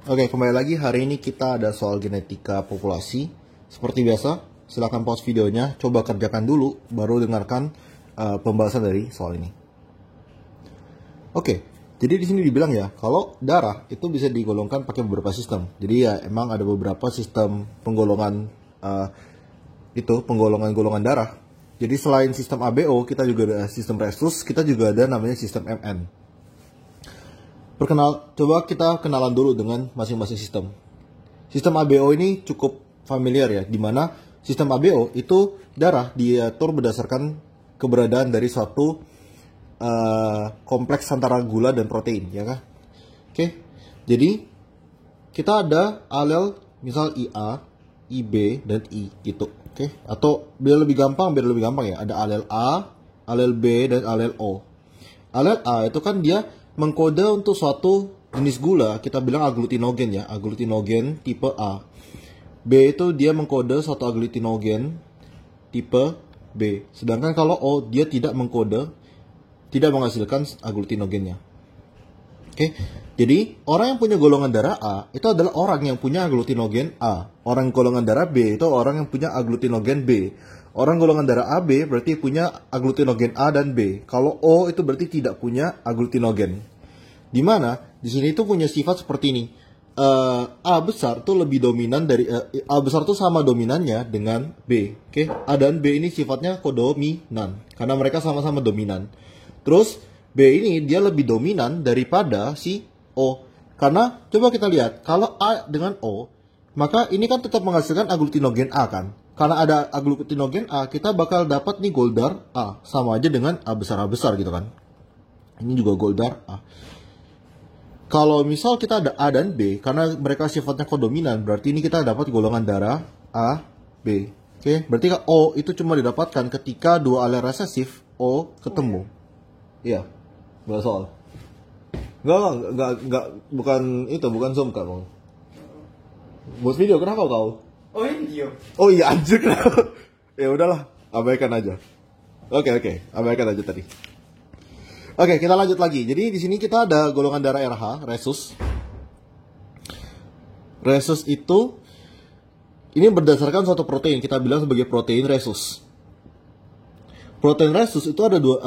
Oke, kembali lagi. Hari ini kita ada soal genetika populasi. Seperti biasa, silakan pause videonya, coba kerjakan dulu, baru dengarkan pembahasan dari soal ini. Oke, jadi di sini dibilang ya, kalau darah itu bisa digolongkan pakai beberapa sistem. Jadi ya emang ada beberapa sistem penggolongan penggolongan darah. Jadi selain sistem ABO, kita juga ada sistem Rhesus, kita juga ada namanya sistem MN. Coba kita kenalan dulu dengan masing-masing sistem. Sistem ABO ini cukup familiar ya, di mana sistem ABO itu darah diatur berdasarkan keberadaan dari suatu kompleks antara gula dan protein, ya kan? Oke, jadi kita ada alel misal IA, IB, dan I gitu. Oke, atau biar lebih gampang ya, ada alel A, alel B, dan alel O. Alel A itu kan dia mengkode untuk suatu jenis gula, kita bilang aglutinogen ya, aglutinogen tipe A. B itu dia mengkode suatu aglutinogen tipe B. Sedangkan kalau O dia tidak mengkode, tidak menghasilkan aglutinogennya. Oke, jadi orang yang punya golongan darah A itu adalah orang yang punya aglutinogen A. Orang golongan darah B itu orang yang punya aglutinogen B. Orang golongan darah AB berarti punya aglutinogen A dan B. Kalau O itu berarti tidak punya aglutinogen. Di mana di sini itu punya sifat seperti ini. A besar tuh lebih dominan dari A besar tuh sama dominannya dengan B. Oke, A dan B ini sifatnya kodominan karena mereka sama-sama dominan. Terus B ini dia lebih dominan daripada si O. Karena coba kita lihat, kalau A dengan O, maka ini kan tetap menghasilkan aglutinogen A kan. Karena ada aglutinogen A, kita bakal dapat nih goldar A. Sama aja dengan A besar gitu kan. Ini juga goldar A. Kalau misal kita ada A dan B, karena mereka sifatnya kodominan, berarti ini kita dapat golongan darah A, B. Oke, berarti O itu cuma didapatkan ketika dua alel resesif O ketemu. Iya, nggak soal. Nggak, bukan Zoom kan, buat video, kenapa kau? Oh ini video. Oh iya anjir kenapa? Ya udahlah, abaikan aja. Oke, abaikan aja tadi. Oke, kita lanjut lagi. Jadi di sini kita ada golongan darah RH, Rhesus. Rhesus itu ini berdasarkan suatu protein, kita bilang sebagai protein Rhesus. Protein Rhesus itu ada dua,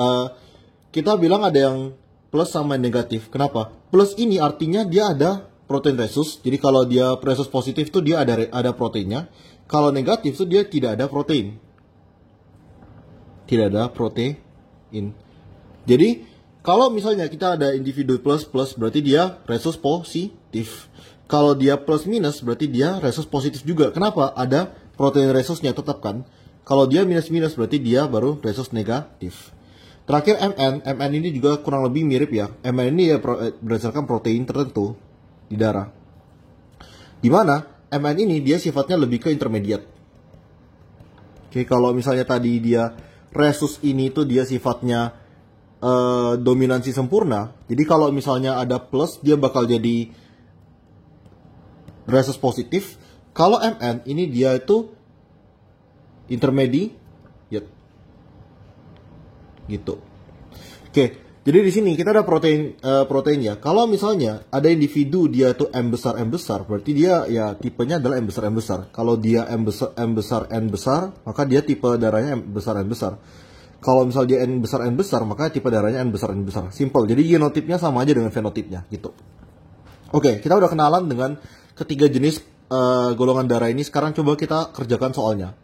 kita bilang ada yang plus sama yang negatif. Kenapa? Plus ini artinya dia ada protein Rhesus. Jadi kalau dia Rhesus positif tuh dia ada proteinnya. Kalau negatif tuh dia tidak ada protein. Tidak ada protein. Jadi kalau misalnya kita ada individu plus berarti dia Rhesus positif. Kalau dia plus minus berarti dia Rhesus positif juga. Kenapa? Ada protein Rhesusnya tetap kan. Kalau dia minus berarti dia baru Rhesus negatif. Terakhir MN ini juga kurang lebih mirip ya. MN ini ya berdasarkan protein tertentu di darah. Dimana MN ini dia sifatnya lebih ke intermediate. Oke, kalau misalnya tadi dia Rhesus ini tuh dia sifatnya dominansi sempurna. Jadi kalau misalnya ada plus dia bakal jadi Rhesus positif. Kalau MN ini dia itu intermediate gitu. Oke, jadi di sini kita ada proteinnya. Kalau misalnya ada individu dia tuh M besar, berarti dia ya tipenya adalah M besar. Kalau dia M besar N besar, maka dia tipe darahnya M besar. Kalau misal dia N besar, maka tipe darahnya N besar. Simple. Jadi genotipnya sama aja dengan fenotipnya gitu. Oke, kita udah kenalan dengan ketiga jenis golongan darah ini. Sekarang coba kita kerjakan soalnya.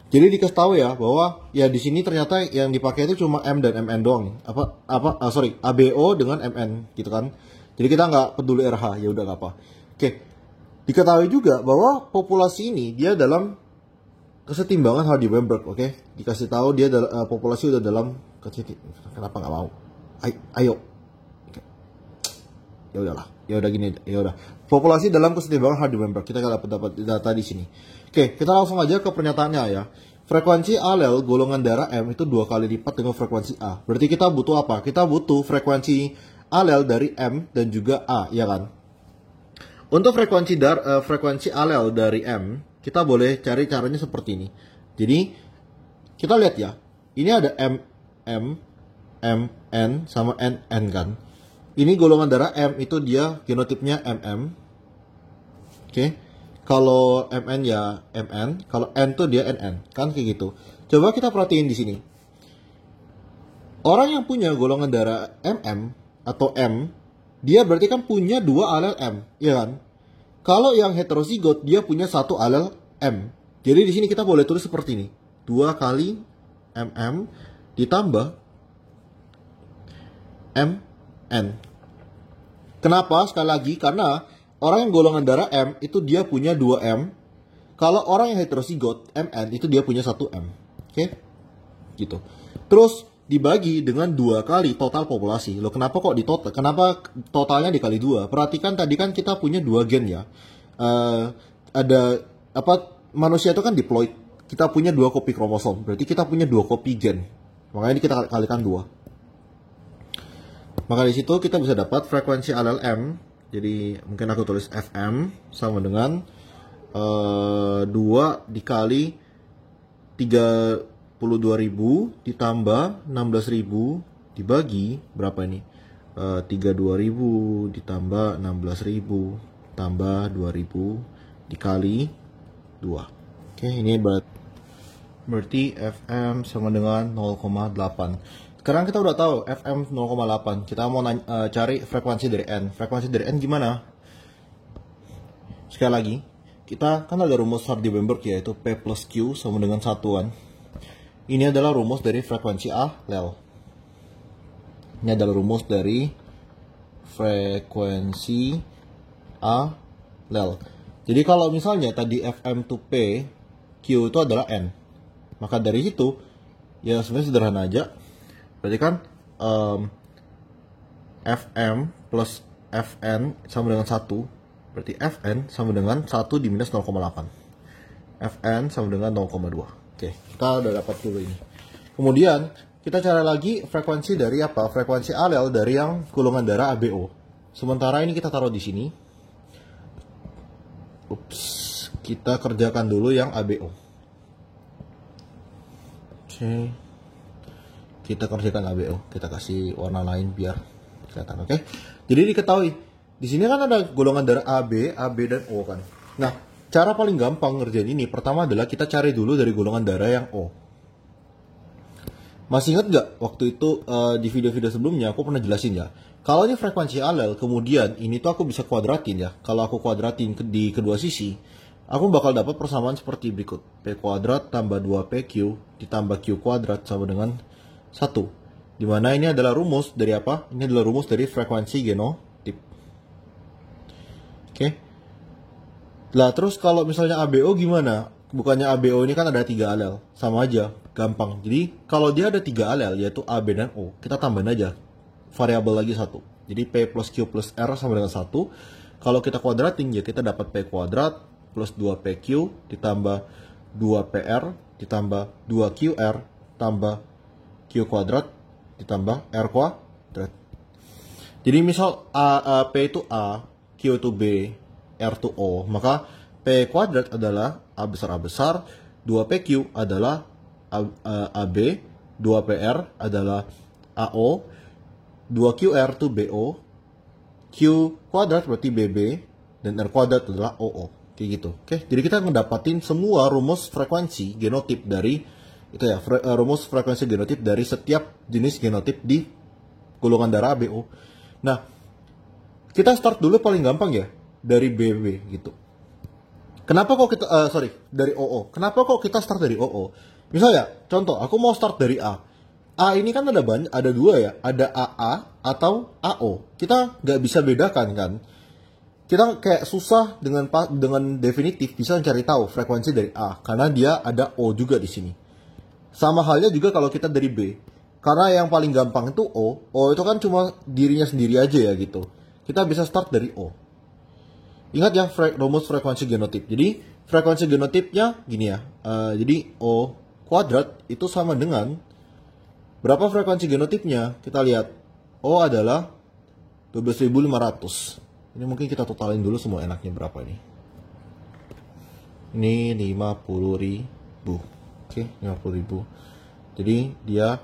Jadi dikasih tahu ya bahwa ya di sini ternyata yang dipakai itu cuma M dan MN doang. ABO dengan MN gitu kan. Jadi kita nggak peduli RH, ya udah nggak apa. Oke, diketahui juga bahwa populasi ini dia dalam kesetimbangan Hardy-Weinberg. Oke, dikasih tahu dia populasi udah dalam kesetimbangan. Kenapa nggak mau? Ayo. Oke. Ya udahlah. Ya udah gini. Ya udah. Populasi dalam kesetimbangan Hardy-Weinberg. Kita dapat data di sini. Oke, kita langsung aja ke pernyataannya ya. Frekuensi alel golongan darah M itu 2 kali lipat dengan frekuensi A. Berarti kita butuh apa? Kita butuh frekuensi alel dari M dan juga A, ya kan? Untuk frekuensi alel dari M, kita boleh cari caranya seperti ini. Jadi, kita lihat ya. Ini ada N sama NN kan. Ini golongan darah M itu dia genotipnya MM. Oke. Kalau MN ya MN, kalau N tuh dia NN, kan kayak gitu. Coba kita perhatiin di sini. Orang yang punya golongan darah MM atau M, dia berarti kan punya 2 alel M, ya kan? Kalau yang heterozigot dia punya 1 alel M. Jadi di sini kita boleh tulis seperti ini. 2 kali MM ditambah MN. Kenapa? Sekali lagi, karena orang yang golongan darah M itu dia punya 2 M. Kalau orang yang heterozigot MN itu dia punya 1 M. Oke? Gitu. Terus dibagi dengan 2 kali total populasi. Loh, kenapa kok ditotal? Kenapa totalnya dikali 2? Perhatikan tadi kan kita punya 2 gen ya. Ada apa, manusia itu kan diploid. Kita punya 2 kopi kromosom. Berarti kita punya 2 kopi gen. Makanya kita kalikan 2. Maka di situ kita bisa dapat frekuensi alel M. Jadi mungkin aku tulis FM sama dengan 2 dikali 32.000 ditambah 16.000 dibagi berapa ini? 32.000 ditambah 16.000 tambah 2.000 dikali 2. Oke, ini berarti FM sama dengan 0,8. Sekarang kita udah tahu FM 0,8. Kita mau cari frekuensi dari N. Frekuensi dari N gimana? Sekali lagi, kita kan ada rumus Hardy-Weinberg yaitu P plus Q sama dengan satuan. Ini adalah rumus dari frekuensi alel. Ini adalah rumus dari frekuensi alel. Jadi kalau misalnya tadi FM to P, Q itu adalah N. Maka dari situ, ya sebenarnya sederhana aja. Berarti kan FM plus Fn sama dengan 1. Berarti Fn sama dengan 1 diminus 0,8. Fn sama dengan 0,2. Oke, kita udah dapat dulu ini. Kemudian, kita cari lagi frekuensi dari apa? Frekuensi alel dari yang golongan darah ABO. Sementara ini kita taruh di sini. Ups, kita kerjakan dulu yang ABO. Oke. Kita kerjakan ABO, kita kasih warna lain biar kelihatan, oke? Jadi diketahui, di sini kan ada golongan darah AB, AB dan O kan. Nah, cara paling gampang ngerjain ini, pertama adalah kita cari dulu dari golongan darah yang O. Masih ingat nggak waktu itu di video-video sebelumnya aku pernah jelasin ya. Kalau ini frekuensi alel, kemudian ini tuh aku bisa kuadratin ya. Kalau aku kuadratin di kedua sisi, aku bakal dapat persamaan seperti berikut. P kuadrat tambah 2PQ ditambah Q kuadrat sama dengan 1. Dimana ini adalah rumus dari apa? Ini adalah rumus dari frekuensi genotip. Oke. Lah terus kalau misalnya ABO gimana? Bukannya ABO ini kan ada 3 alel. Sama aja, gampang. Jadi kalau dia ada 3 alel yaitu AB dan O, kita tambahin aja variabel lagi 1. Jadi P plus Q plus R sama dengan 1. Kalau kita kuadratin ya kita dapat P kuadrat plus 2PQ ditambah 2PR ditambah 2QR tambah Q kuadrat ditambah R kuadrat. Jadi misal P itu A, Q itu B, R itu O, maka P kuadrat adalah A besar, 2PQ adalah AB, 2PR adalah AO, 2QR itu BO, Q kuadrat berarti BB, dan R kuadrat adalah OO. Kayak gitu. Oke, jadi kita ngedapatin semua rumus frekuensi genotip dari itu ya, rumus frekuensi genotip dari setiap jenis genotip di golongan darah ABO. Nah, kita start dulu paling gampang ya dari BB gitu. Kenapa kok kita dari OO? Kenapa kok kita start dari OO? Misalnya, contoh, aku mau start dari A. A ini kan ada 2 ya, ada AA atau AO. Kita nggak bisa bedakan kan? Kita kayak susah dengan definitif bisa mencari tahu frekuensi dari A karena dia ada O juga di sini. Sama halnya juga kalau kita dari B. Karena yang paling gampang itu O. O itu kan cuma dirinya sendiri aja ya gitu. Kita bisa start dari O. Ingat ya rumus frekuensi genotip. Jadi frekuensi genotipnya gini ya. Jadi O kuadrat itu sama dengan berapa frekuensi genotipnya? Kita lihat. O adalah 12.500. Ini mungkin kita totalin dulu semua enaknya berapa ini. Ini 50.000. Oke, 50.000. Jadi dia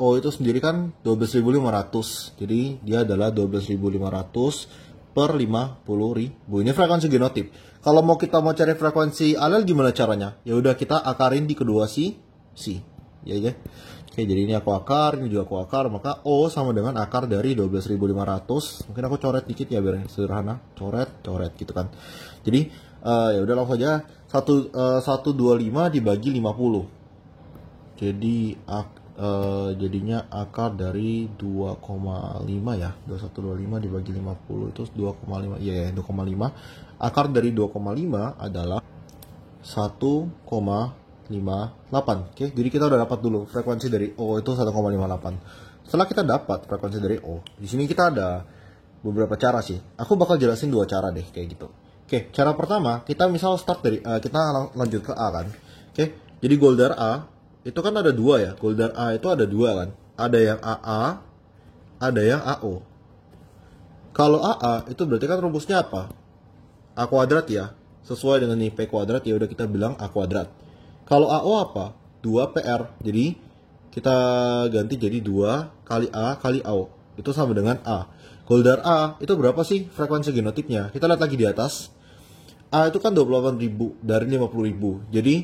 O itu sendiri kan 12.500. Jadi dia adalah 12.500 per 50.000. Ini frekuensi genotip. Kalau kita mau cari frekuensi alel gimana caranya? Ya udah kita akarin di kedua si. Ya ya. Oke, jadi ini aku akar, ini juga aku akar, maka O sama dengan akar dari 12.500. Mungkin aku coret dikit ya biar sederhana. Coret gitu kan. Jadi ya udah langsung aja 125 dibagi 50. Jadi jadinya akar dari 2,5 ya. 2125 dibagi 50 itu 2,5. Iya ya, 2,5. Akar dari 2,5 adalah 1,58. Oke, jadi kita udah dapat dulu frekuensi dari O itu 1,58. Setelah kita dapat frekuensi dari O, di sini kita ada beberapa cara sih. Aku bakal jelasin dua cara deh kayak gitu. Oke, cara pertama kita misal start dari kita lanjut ke A kan. Oke, jadi goldar A itu kan ada dua ya. Goldar A itu ada dua kan. Ada yang AA, ada yang AO. Kalau AA itu berarti kan rumusnya apa? A kuadrat ya. Sesuai dengan nih P kuadrat ya udah kita bilang A kuadrat. Kalau AO apa? 2PR. Jadi kita ganti jadi 2 kali A kali AO. Itu sama dengan A. Goldar A itu berapa sih frekuensi genotipnya? Kita lihat lagi di atas. A itu kan 28.000 dari 50.000. Jadi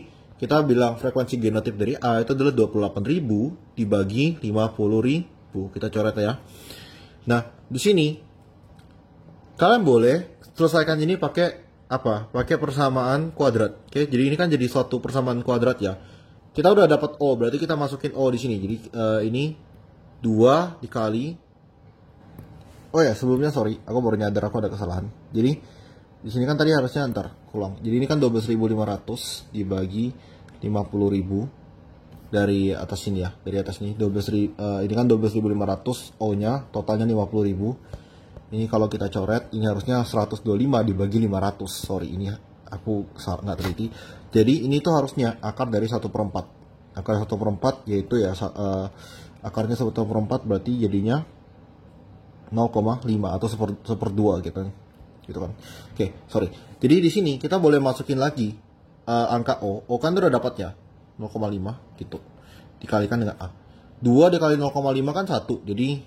kita bilang frekuensi genotip dari A itu adalah 28.000 dibagi 50.000. Kita coret ya. Nah, di sini kalian boleh selesaikan ini pakai apa? Pakai persamaan kuadrat. Oke, jadi ini kan jadi suatu persamaan kuadrat ya. Kita udah dapat O, berarti kita masukin O di sini. Jadi ini 2 dikali. Oh ya, sebelumnya sorry, aku baru nyadar aku ada kesalahan. Jadi di sini kan tadi harusnya ntar ulang. Jadi ini kan 12.500 dibagi 50.000 dari atas sini ya. Dari atas ini ini kan 12.500 O-nya, totalnya 50.000. Ini kalau kita coret, ini harusnya 125 dibagi 500. Sorry, ini aku nggak teliti. Jadi ini tuh harusnya akar dari 1/4. Akar 1/4 yaitu ya akarnya 1/4 berarti jadinya 0,5 atau 1/2 gitu kan. Gitu kan. Oke, sorry. Jadi di sini kita boleh masukin lagi angka O. O kan udah dapatnya 0,5 gitu. Dikalikan dengan A. 2 dikali 0,5 kan 1. Jadi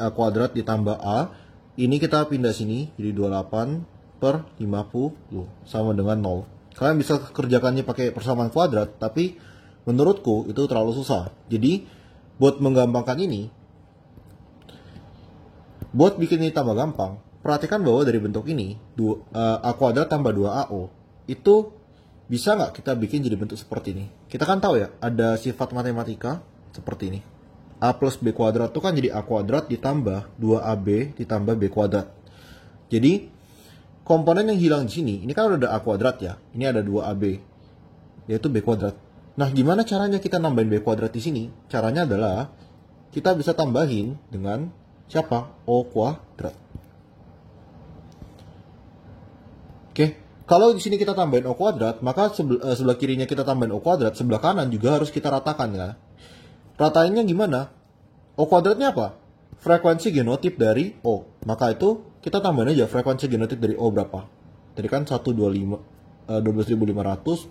A kuadrat ditambah A. Ini kita pindah sini, jadi 28/50 sama dengan 0. Kalian bisa kerjakannya pakai persamaan kuadrat, tapi menurutku itu terlalu susah. Jadi, buat menggampangkan ini, buat bikin ini tambah gampang, perhatikan bahwa dari bentuk ini, A kuadrat tambah 2AO, itu bisa nggak kita bikin jadi bentuk seperti ini? Kita kan tahu ya, ada sifat matematika seperti ini. A plus B kuadrat itu kan jadi A kuadrat ditambah 2AB ditambah B kuadrat. Jadi komponen yang hilang di sini, ini kan udah ada A kuadrat ya. Ini ada 2AB, yaitu B kuadrat. Nah, gimana caranya kita nambahin B kuadrat di sini? Caranya adalah kita bisa tambahin dengan siapa? O kuadrat. Oke, kalau di sini kita tambahin O kuadrat, maka sebelah kirinya kita tambahin O kuadrat, sebelah kanan juga harus kita ratakan ya. Ratainnya gimana? O kuadratnya apa? Frekuensi genotip dari O. Maka itu kita tambahin aja frekuensi genotip dari O berapa? Tadi kan 12.500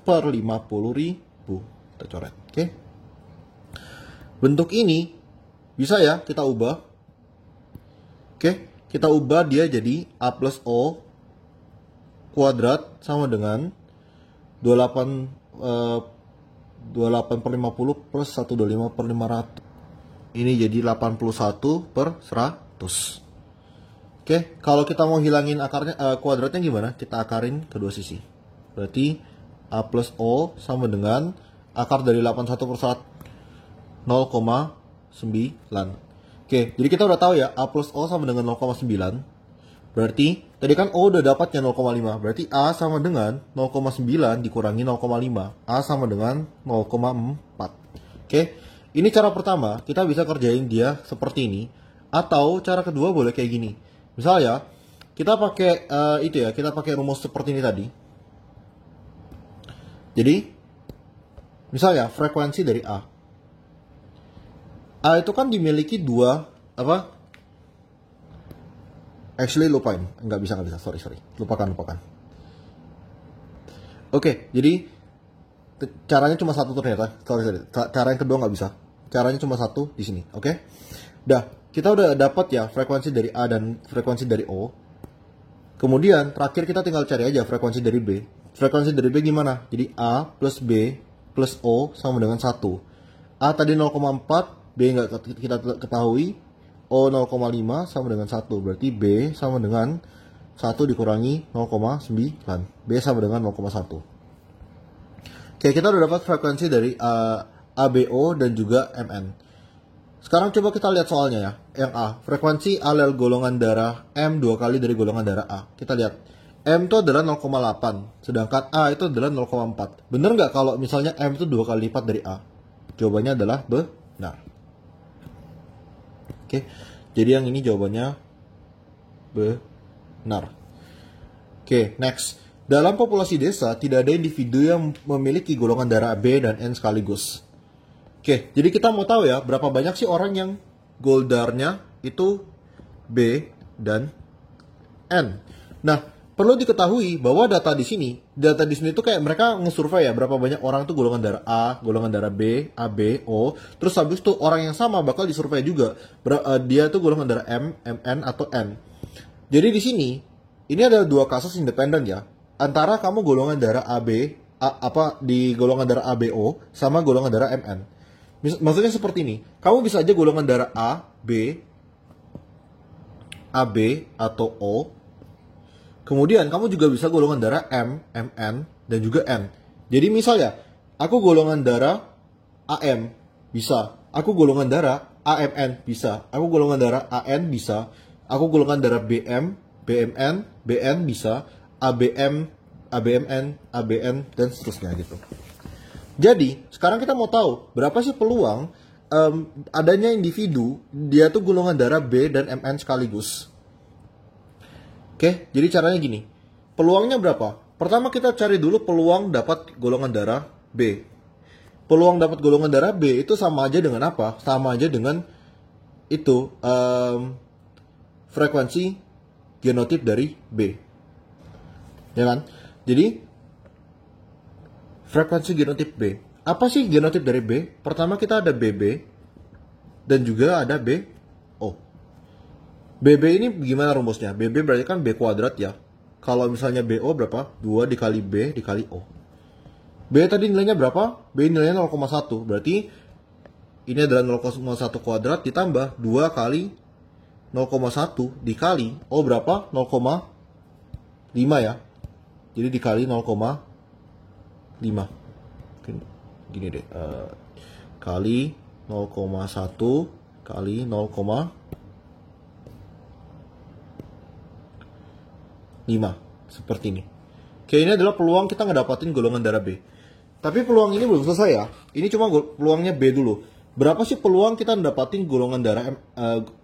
per 50.000. Kita coret. Oke. Bentuk ini bisa ya kita ubah. Oke. Kita ubah dia jadi A plus O kuadrat sama dengan 28/50 plus 125/500. Ini jadi 81/100. Oke, kalau kita mau hilangin akarnya kuadratnya gimana? Kita akarin kedua sisi. Berarti A plus O sama dengan akar dari 81/100 0,9. Oke, jadi kita udah tahu ya A plus O sama dengan 0,9. Berarti tadi kan O udah dapatnya 0,5. Berarti A sama dengan 0,9 dikurangi 0,5. A sama dengan 0,4. Oke, ini cara pertama. Kita bisa kerjain dia seperti ini. Atau cara kedua boleh kayak gini. Misalnya kita pakai kita pakai rumus seperti ini tadi. Jadi misalnya frekuensi dari A. A itu kan dimiliki dua actually lupain, nggak bisa, sorry, lupakan. Oke, jadi caranya cuma satu ternyata, sorry, cara yang kedua nggak bisa, caranya cuma satu di sini, oke? Dah, kita udah dapat ya frekuensi dari A dan frekuensi dari O. Kemudian terakhir kita tinggal cari aja frekuensi dari B. Frekuensi dari B gimana? Jadi A plus B plus O sama dengan 1. A tadi 0,4, B nggak kita ketahui, O 0,5 sama dengan 1. Berarti B sama dengan 1 dikurangi 0,9. B sama dengan 0,1. Oke, kita udah dapat frekuensi dari ABO dan juga MN. Sekarang coba kita lihat soalnya ya. Yang A, frekuensi alel golongan darah M 2 kali dari golongan darah A. Kita lihat. M itu adalah 0,8. Sedangkan A itu adalah 0,4. Bener nggak kalau misalnya M itu 2 kali lipat dari A? Jawabannya adalah benar. Oke. Jadi yang ini jawabannya benar. Oke, next. Dalam populasi desa, tidak ada individu yang memiliki golongan darah B dan N sekaligus. Oke, jadi kita mau tahu ya, berapa banyak sih orang yang goldarnya itu B dan N. Nah, perlu diketahui bahwa data di sini itu kayak mereka ngesurvey ya, berapa banyak orang tuh golongan darah A, golongan darah B, AB, O. Terus habis itu orang yang sama bakal disurvey juga, dia tuh golongan darah M, MN atau N. Jadi di sini, ini ada dua kasus independen ya, antara kamu golongan darah AB, di golongan darah ABO sama golongan darah MN. Maksudnya seperti ini, kamu bisa aja golongan darah A, B, AB, atau O. Kemudian kamu juga bisa golongan darah M, MN, dan juga N. Jadi misalnya, aku golongan darah AM, bisa. Aku golongan darah AMN, bisa. Aku golongan darah AN, bisa. Aku golongan darah BM, BMN, BN, bisa. ABM, ABMN, ABN, dan seterusnya gitu. Jadi, sekarang kita mau tahu berapa sih peluang adanya individu dia tuh golongan darah B dan MN sekaligus. Oke, jadi caranya gini. Peluangnya berapa? Pertama kita cari dulu peluang dapat golongan darah B. Peluang dapat golongan darah B itu sama aja dengan apa? Sama aja dengan itu frekuensi genotip dari B. Ya kan? Jadi frekuensi genotip B. Apa sih genotip dari B? Pertama kita ada BB dan juga ada BO. BB ini gimana rumusnya? BB berarti kan B kuadrat ya. Kalau misalnya BO berapa? 2 dikali B dikali O. B tadi nilainya berapa? B nilainya 0,1. Berarti ini adalah 0,1 kuadrat ditambah 2 kali 0,1 dikali O berapa? 0,5 ya. Jadi dikali 0,5. Gini deh, kali 0,1 kali 0,5 seperti ini. Oke, ini adalah peluang kita ngedapatin golongan darah B. Tapi peluang ini belum selesai ya. Ini cuma peluangnya B dulu. Berapa sih peluang kita ngedapatin golongan darah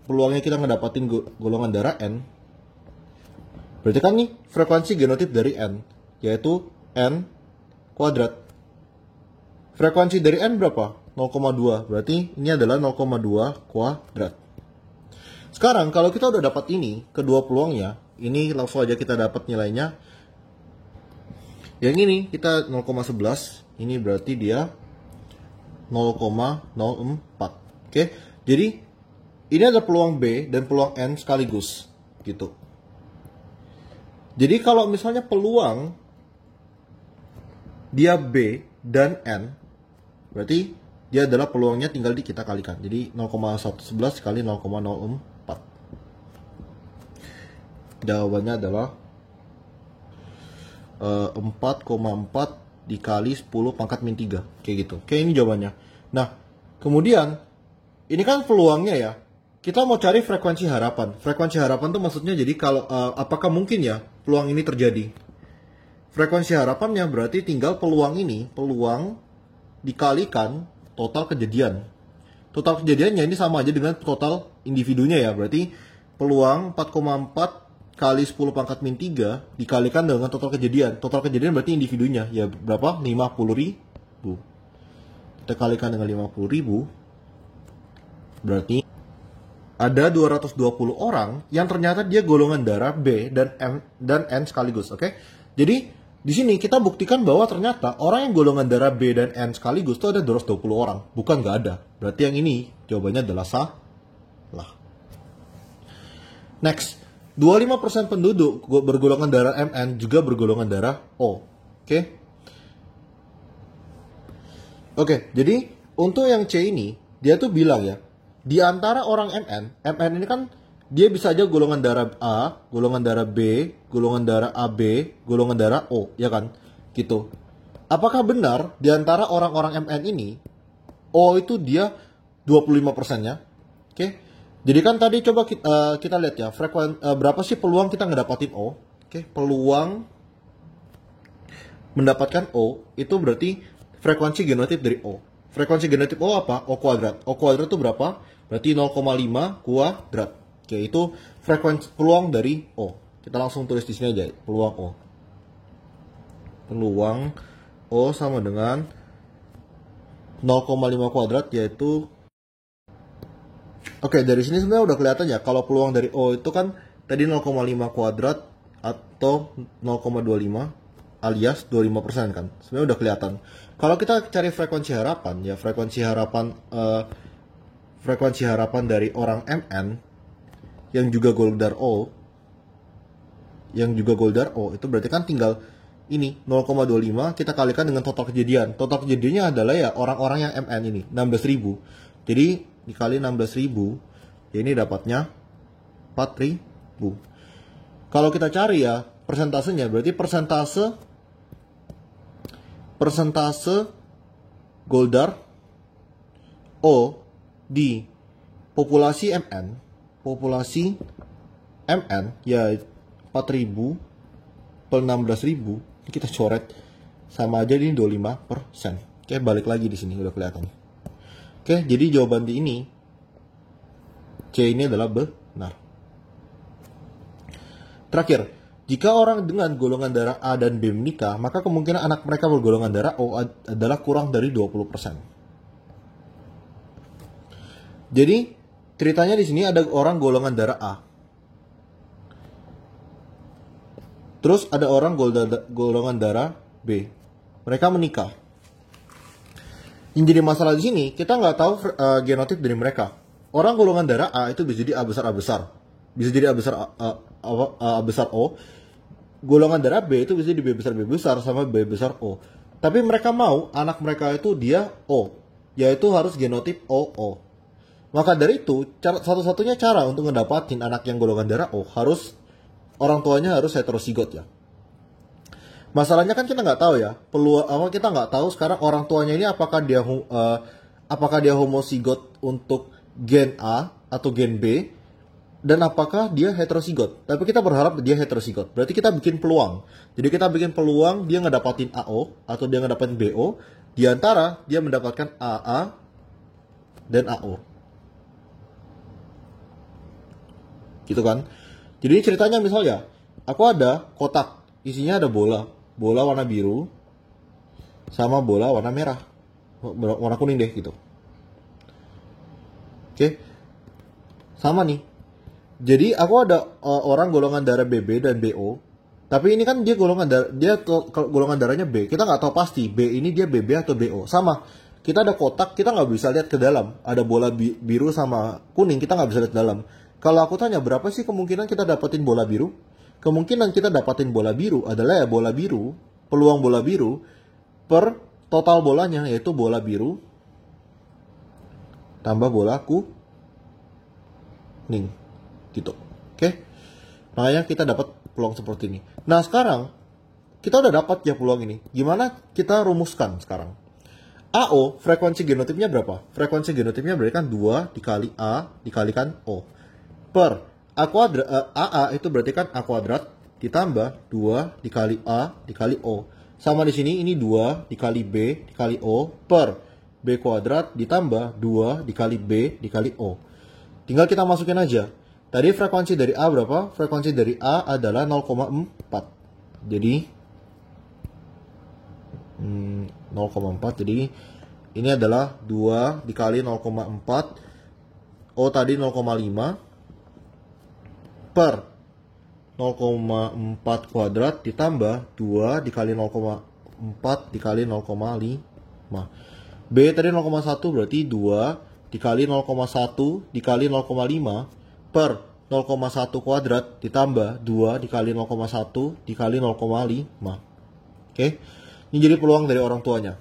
peluangnya kita ngedapatin golongan darah N? Berarti kan nih frekuensi genotip dari N, yaitu N kuadrat. Frekuensi dari N berapa? 0,2. Berarti ini adalah 0,2 kuadrat. Sekarang kalau kita udah dapat ini, kedua peluangnya, ini langsung aja kita dapat nilainya. Yang ini kita 0,11. Ini berarti dia 0,04. Oke. Jadi ini ada peluang B dan peluang N sekaligus gitu. Jadi kalau misalnya peluang dia B dan N, berarti dia adalah peluangnya tinggal kita kalikan. Jadi 0,111 kali 0,04. Jawabannya adalah 4,4 dikali 10 pangkat min 3. Kayak gitu. Kayak ini jawabannya. Nah, kemudian ini kan peluangnya ya. Kita mau cari frekuensi harapan. Frekuensi harapan tuh maksudnya jadi kalau apakah mungkin ya peluang ini terjadi? Frekuensi harapannya berarti tinggal peluang ini, peluang dikalikan total kejadian. Total kejadiannya ini sama aja dengan total individunya ya. Berarti peluang 4,4 kali 10 pangkat min 3 dikalikan dengan total kejadian. Total kejadian berarti individunya. Ya berapa? 50.000. Kita kalikan dengan 50.000. Berarti ada 220 orang yang ternyata dia golongan darah B dan N sekaligus. Oke? Jadi di sini kita buktikan bahwa ternyata orang yang golongan darah B dan N sekaligus itu ada 220 orang. Bukan nggak ada. Berarti yang ini jawabannya adalah salah. Next. 25% penduduk bergolongan darah Mn juga bergolongan darah O. Oke, jadi untuk yang C ini, dia tuh bilang ya, di antara orang MN ini kan dia bisa aja golongan darah A, golongan darah B, golongan darah AB, golongan darah O, ya kan? Gitu. Apakah benar di antara orang-orang MN ini, O itu dia 25%-nya? Oke. Jadi kan tadi coba kita lihat ya, berapa sih peluang kita ngedapatin O? Oke, peluang mendapatkan O itu berarti frekuensi genotip dari O. Frekuensi genotip O apa? O kuadrat. O kuadrat itu berapa? Berarti 0,5 kuadrat. Oke, itu frekuensi peluang dari O. Kita langsung tulis di sini aja, peluang O. Peluang O sama dengan 0,5 kuadrat, yaitu oke, dari sini sebenarnya udah kelihatan ya, kalau peluang dari O itu kan tadi 0,5 kuadrat atau 0,25 alias 25% kan. Sebenarnya udah kelihatan. Kalau kita cari frekuensi harapan, ya frekuensi harapan dari orang MN yang juga golongan O, itu berarti kan tinggal ini 0,25 kita kalikan dengan total kejadian. Total kejadiannya adalah ya orang-orang yang MN ini 16.000. Jadi dikali 16.000, ya ini dapatnya 4.000. Kalau kita cari ya persentasenya, berarti persentase Goldar O di populasi MN ya 4.000 per 16.000, kita coret sama aja ini 25%. Oke, balik lagi di sini udah kelihatan. Oke, jadi jawaban di ini C ini adalah benar. Terakhir, jika orang dengan golongan darah A dan B menikah, maka kemungkinan anak mereka bergolongan darah O adalah kurang dari 20%. Jadi, ceritanya di sini ada orang golongan darah A. Terus ada orang golongan darah B. Mereka menikah. Yang jadi masalah di sini, kita nggak tahu genotip dari mereka. Orang golongan darah A itu bisa jadi A besar A besar. Bisa jadi A besar O. Golongan darah B itu bisa di B besar sama B besar O. Tapi mereka mau anak mereka itu dia O, yaitu harus genotip OO. Maka dari itu, satu-satunya cara untuk ngedapatin anak yang golongan darah O orang tuanya harus heterosigot ya. Masalahnya kan kita nggak tahu ya, kita nggak tahu sekarang orang tuanya ini apakah dia homosigot untuk gen A atau gen B, dan apakah dia heterosigot. Tapi kita berharap dia heterosigot. Berarti kita bikin peluang. Jadi kita bikin peluang dia ngedapatin AO atau dia ngedapatin BO. Di antara dia mendapatkan AA dan AO. Gitu kan. Jadi ceritanya misalnya, aku ada kotak. Isinya ada bola. Bola warna biru sama bola warna merah. Warna kuning deh gitu. Oke. Sama nih. Jadi aku ada orang golongan darah BB dan BO, tapi ini kan dia golongan darahnya B. Kita nggak tahu pasti B ini dia BB atau BO. Sama, kita ada kotak, kita nggak bisa lihat ke dalam. Ada bola biru sama kuning, kita nggak bisa lihat ke dalam. Kalau aku tanya berapa sih kemungkinan kita dapetin bola biru? Kemungkinan kita dapetin bola biru adalah ya bola biru, peluang bola biru per total bolanya, yaitu bola biru tambah bola kuning. Gitu. Oke. Makanya kita dapat peluang seperti ini. Nah, sekarang kita udah dapat ya peluang ini. Gimana kita rumuskan sekarang? AO frekuensi genotipnya berapa? Frekuensi genotipnya berarti kan 2 dikali A dikalikan O. Per A kuadrat AA itu berarti kan A kuadrat ditambah 2 dikali A dikali O. Sama di sini ini 2 dikali B dikali O per B kuadrat ditambah 2 dikali B dikali O. Tinggal kita masukin aja. Tadi frekuensi dari A berapa? Frekuensi dari A adalah 0,4. Jadi 0,4. Jadi ini adalah 2 dikali 0,4. O tadi 0,5 per 0,4 kuadrat ditambah 2 dikali 0,4 dikali 0,5. B tadi 0,1 berarti 2 dikali 0,1 dikali 0,5 per 0,1 kuadrat ditambah 2 dikali 0,1 dikali 0,5. Oke, ini jadi peluang dari orang tuanya.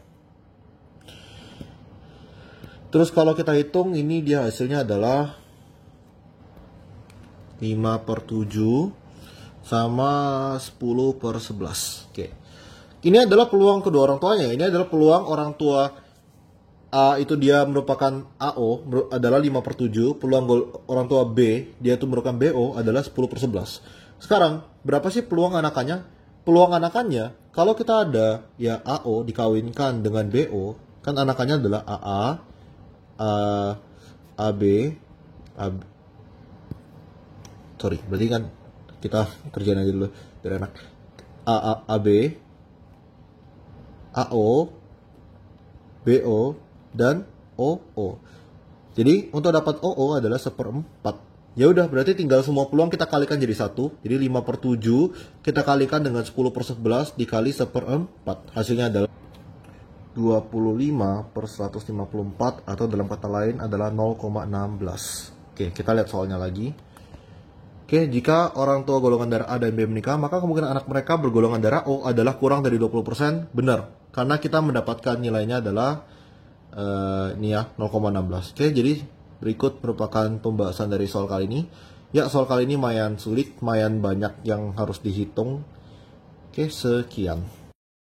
Terus kalau kita hitung, ini dia hasilnya adalah 5/7 sama 10/11. Oke. Ini adalah peluang kedua orang tuanya. Ini adalah peluang orang tua A itu dia merupakan AO adalah 5/7. Peluang orang tua B dia itu merupakan BO adalah 10/11. Sekarang, berapa sih peluang anakannya? Peluang anakannya, kalau kita ada ya AO dikawinkan dengan BO, kan anakannya adalah AA, AB, sorry, berarti kan kita kerjain aja dulu biar enak. AB, AO, BO, dan OO. Jadi untuk dapat OO adalah 1/4. Ya udah, berarti tinggal semua peluang kita kalikan jadi 1. Jadi 5/7 kita kalikan dengan 10/11 dikali 1/4. Hasilnya adalah 25/154 atau dalam kata lain adalah 0,16. Oke, kita lihat soalnya lagi. Oke, jika orang tua golongan darah A dan B menikah, maka kemungkinan anak mereka bergolongan darah O adalah kurang dari 20%. Benar, karena kita mendapatkan nilainya adalah ini ya 0,16. Oke, jadi berikut merupakan pembahasan dari soal kali ini. Ya, soal kali ini lumayan sulit, lumayan banyak yang harus dihitung. Oke, sekian.